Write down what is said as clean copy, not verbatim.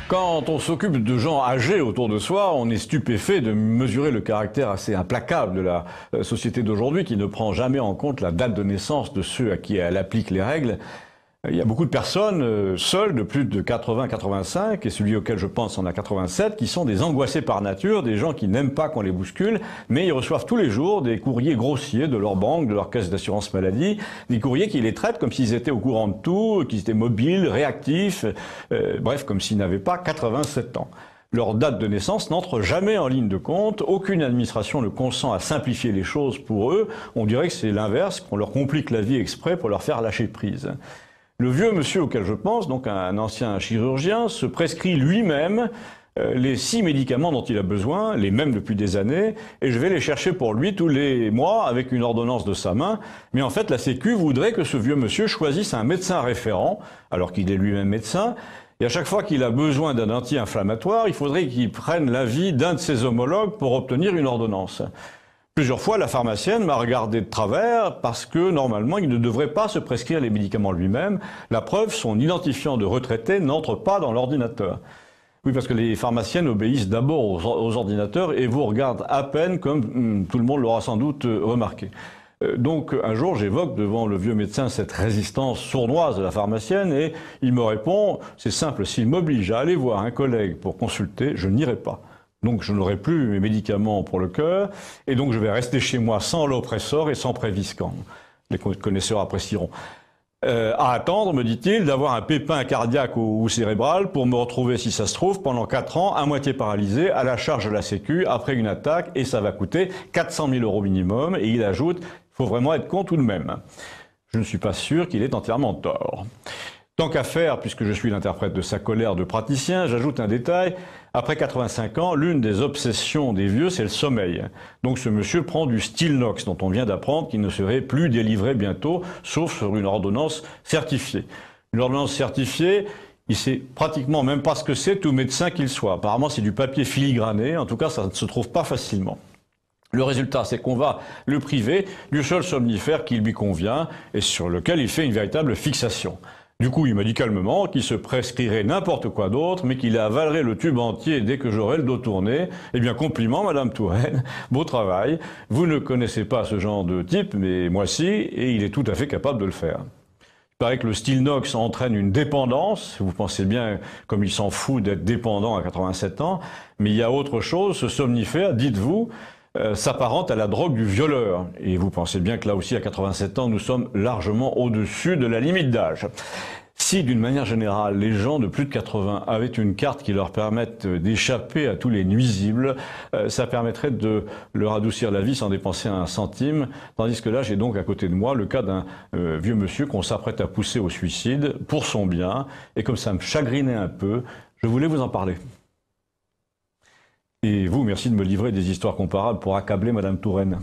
Quand on s'occupe de gens âgés autour de soi, on est stupéfait de mesurer le caractère assez implacable de la société d'aujourd'hui qui ne prend jamais en compte la date de naissance de ceux à qui elle applique les règles. Il y a beaucoup de personnes seules de plus de 80-85, et celui auquel je pense en a 87, qui sont des angoissés par nature, des gens qui n'aiment pas qu'on les bouscule, mais ils reçoivent tous les jours des courriers grossiers de leur banque, de leur caisse d'assurance maladie, des courriers qui les traitent comme s'ils étaient au courant de tout, qu'ils étaient mobiles, réactifs, bref, comme s'ils n'avaient pas 87 ans. Leur date de naissance n'entre jamais en ligne de compte, aucune administration ne consent à simplifier les choses pour eux, on dirait que c'est l'inverse, qu'on leur complique la vie exprès pour leur faire lâcher prise. Le vieux monsieur auquel je pense, donc un ancien chirurgien, se prescrit lui-même les 6 médicaments dont il a besoin, les mêmes depuis des années, et je vais les chercher pour lui tous les mois avec une ordonnance de sa main. Mais en fait, la Sécu voudrait que ce vieux monsieur choisisse un médecin référent, alors qu'il est lui-même médecin, et à chaque fois qu'il a besoin d'un anti-inflammatoire, il faudrait qu'il prenne l'avis d'un de ses homologues pour obtenir une ordonnance. Plusieurs fois, la pharmacienne m'a regardé de travers parce que, normalement, il ne devrait pas se prescrire les médicaments lui-même. La preuve, son identifiant de retraité n'entre pas dans l'ordinateur. Oui, parce que les pharmaciennes obéissent d'abord aux ordinateurs et vous regardent à peine, comme tout le monde l'aura sans doute remarqué. Donc, un jour, j'évoque devant le vieux médecin cette résistance sournoise de la pharmacienne et il me répond, c'est simple, s'il m'oblige à aller voir un collègue pour consulter, je n'irai pas. Donc je n'aurai plus mes médicaments pour le cœur, et donc je vais rester chez moi sans Lopressor et sans Préviscan. Les connaisseurs apprécieront. À attendre, me dit-il, d'avoir un pépin cardiaque ou cérébral pour me retrouver, si ça se trouve, pendant 4 ans, à moitié paralysé, à la charge de la Sécu, après une attaque, et ça va coûter 400 000 € minimum. Et il ajoute, il faut vraiment être con tout de même. Je ne suis pas sûr qu'il ait entièrement tort. Tant qu'à faire, puisque je suis l'interprète de sa colère de praticien, j'ajoute un détail. Après 85 ans, l'une des obsessions des vieux, c'est le sommeil. Donc ce monsieur prend du Stilnox, dont on vient d'apprendre qu'il ne serait plus délivré bientôt, sauf sur une ordonnance certifiée. Une ordonnance certifiée, il sait pratiquement même pas ce que c'est, tout médecin qu'il soit. Apparemment, c'est du papier filigrané, en tout cas, ça ne se trouve pas facilement. Le résultat, c'est qu'on va le priver du seul somnifère qui lui convient et sur lequel il fait une véritable fixation. Du coup, il m'a dit calmement qu'il se prescrirait n'importe quoi d'autre, mais qu'il avalerait le tube entier dès que j'aurai le dos tourné. Eh bien, compliment, Madame Touraine, beau travail. Vous ne connaissez pas ce genre de type, mais moi si, et il est tout à fait capable de le faire. Il paraît que le Stilnox entraîne une dépendance. Vous pensez bien comme il s'en fout d'être dépendant à 87 ans. Mais il y a autre chose, ce somnifère, dites-vous, s'apparente à la drogue du violeur. Et vous pensez bien que là aussi, à 87 ans, nous sommes largement au-dessus de la limite d'âge. Si, d'une manière générale, les gens de plus de 80 avaient une carte qui leur permette d'échapper à tous les nuisibles, ça permettrait de leur adoucir la vie sans dépenser un centime. Tandis que là, j'ai donc à côté de moi le cas d'un vieux monsieur qu'on s'apprête à pousser au suicide pour son bien. Et comme ça me chagrinait un peu, je voulais vous en parler. Et vous, merci de me livrer des histoires comparables pour accabler Madame Touraine.